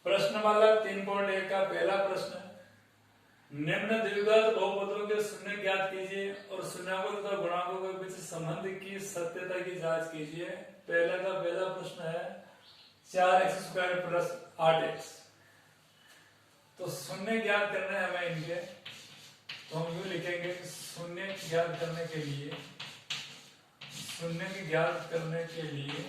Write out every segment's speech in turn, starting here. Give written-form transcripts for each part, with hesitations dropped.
प्रश्नमाला 3.1 का पहला प्रश्न, निम्न द्विघात बहुपदों के शून्य ज्ञात कीजिए और शून्यांकों तथा गुणांकों के बीच संबंध की सत्यता की जांच कीजिए। पहला का पहला प्रश्न है 4x² प्लस 8x। तो शून्य ज्ञात करने हमें इनके, तो हम यूं लिखेंगे शून्य ज्ञात करने के लिए, शून्य की ज्ञात करने के लिए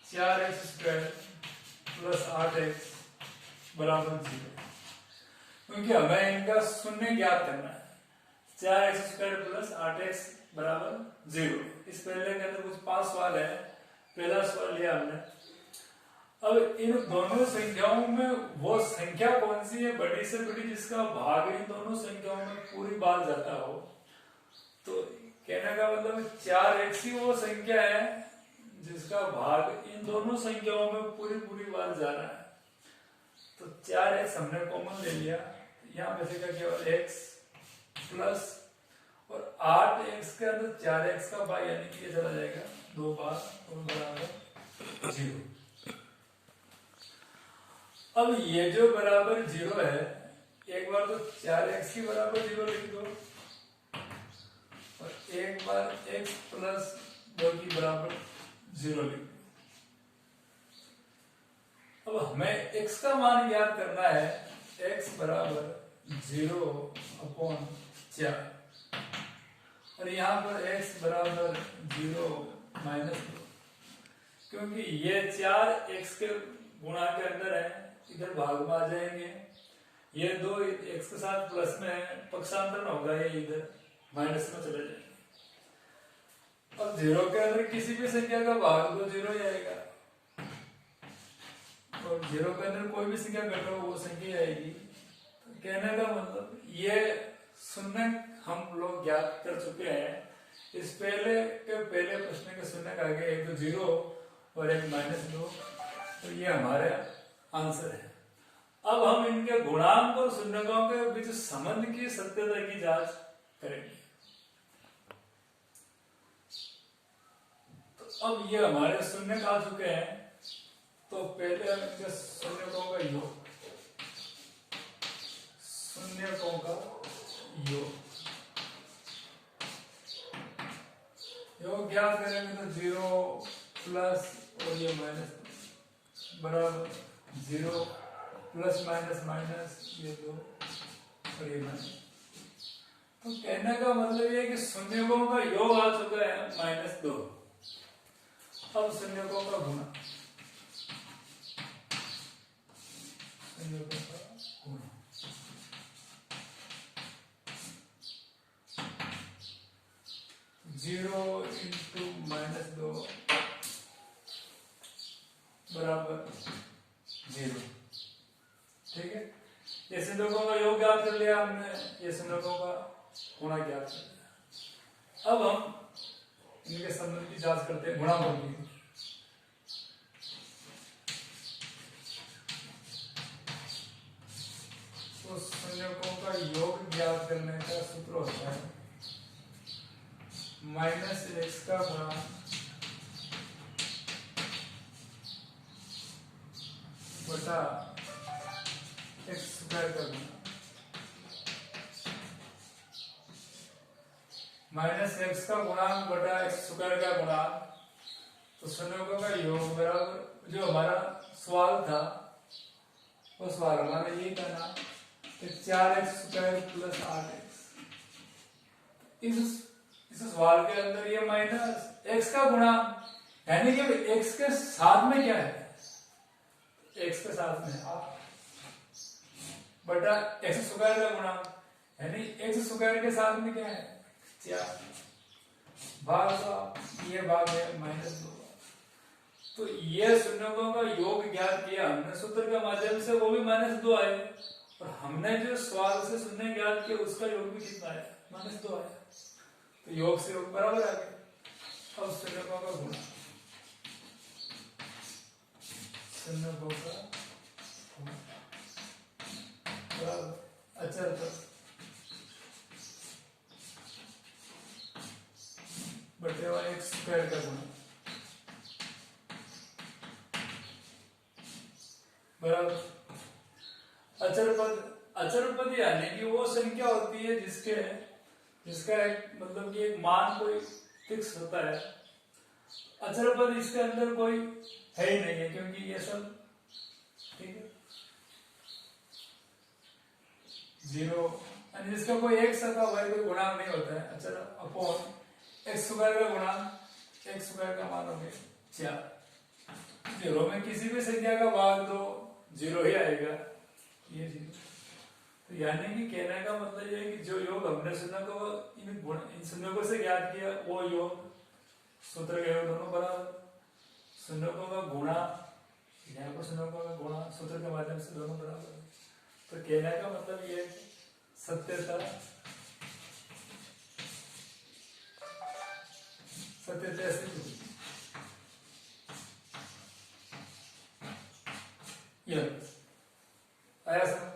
4x² प्लस 8x बराबर 0, क्योंकि हमें इनका शून्य ज्ञात करना है। 4x² प्लस 8x बराबर 0। इस पहले के अंदर कुछ 5 सवाल है, पहला सवाल लिया हमने। अब इन दोनों संख्याओं में वो संख्या कौन सी है बड़ी से बड़ी जिसका भाग इन दोनों संख्याओं में पूरी बार जाता हो। तो कहने का मतलब 4x ही वो संख्या है जिसका भाग इन दोनों संख्याओं में पूरी बार जा रहा है। तो 4x हमने कॉमन ले लिया, यहाँ बचेगा केवल x प्लस और 8x के अंदर 4x का भाग यानी कि ये चला जाएगा 2 बार और बराबर 0। अब ये जो बराबर 0 है, एक बार तो 4x की बराबर 0 लिख दो और एक बार x प्लस 2 की बराबर 0 लिख दो। अब हमें x का मान ज्ञात करना है, x बराबर 0/4 और यहाँ पर x बराबर 0 माइनस 2, क्योंकि ये 4 x के गुणा के अंदर है, इधर भाग में आ जाएंगे। ये 2 x के साथ प्लस में है, पक्षांतर होगा, ये इधर माइनस में चले जाएंगे। अब 0 के अंदर किसी भी संख्या का भाग तो 0 ही आएगा और 0 के अंदर कोई भी संख्या घटो वो संख्या आएगी। तो कहने का मतलब ये शून्य हम लोग ज्ञात कर चुके हैं। इस पहले के पहले प्रश्न के शून्य का आगे एक तो 0 और एक -2, तो ये हमारे आंसर है। अब हम इनके गुणांक और शून्यकों के बीच संबंध की सत्यता की जांच करेंगे। तो अब ये हमारे शून्य आ चुके हैं, तो पहले हम इनके शून्यकों का योग, शून्यकों का योग ज्ञात करेंगे तो 0 प्लस और ये माइनस बराबर 0 प्लस माइनस माइनस ये 2 और ये माइनस। तो कहने का मतलब ये कि शून्यकों का योग आ चुका है -2। अब शून्यकों का गुणा, शून्यकों का गुणा 0 इंटू -2 बराबर 0। ठीक है, ये शून्यकों का योग ज्ञात कर लिया हमने, ये शून्यकों का गुणा ज्ञात कर लिया। अब हम इनके संबंध की जांच करते हैं गुणांकों की। तो शून्यकों का योग ज्ञात करने का सूत्र होता है -x का गुणा बटा x² का गुणा, -x का गुणांक बटा x² का गुणांक। तो शून्यकों का योग बराबर, जो हमारा सवाल था वो सवाल हमारा यही था ना, 4x² प्लस 8x। इस सवाल के अंदर ये -x का गुणांक यानी कि x के साथ में क्या है, x के साथ में 8 बटा x² का गुणांक यानी x² के साथ में क्या है 4 भाग ये भाग है -2। तो ये शून्यकों का योग ज्ञात किया हमने सूत्र के माध्यम से, वो भी -2 आए, और हमने जो सवाल से शून्य ज्ञात किया उसका योग भी कितना आया -2 आया। तो योग से योग बराबर आ गया। अब शून्यकों का गुणा, शून्यकों का बराबर अचर बटे 7x स्क्वायर का गुणा बराबर अचर पद यानी कि वो संख्या होती है जिसका एक मतलब कि एक मान कोई फिक्स होता है। अचर पद इसके अंदर कोई है ही नहीं है, क्योंकि ये सब ठीक है जीरो, जिसका कोई एक सका भाई कोई गुणांक नहीं होता है। अचर अपॉन एक्स स्क्वायर का गुणांक, एक्स स्क्वायर का मान हो गया 4। जीरो में किसी भी संख्या का भाग दो जीरो ही आएगा, ये जीरो। तो यानी कि कहने का मतलब ये है कि जो योग हमने शून्यकों इन शून्यकों से ज्ञात किया वो योग सूत्र के योग दोनों बराबर। शून्यकों का गुणा, यहाँ पर शून्यकों का गुणा सूत्र के माध्यम से दोनों बराबर। तो कहने का मतलब ये सत्यता सिद्ध आया समझ।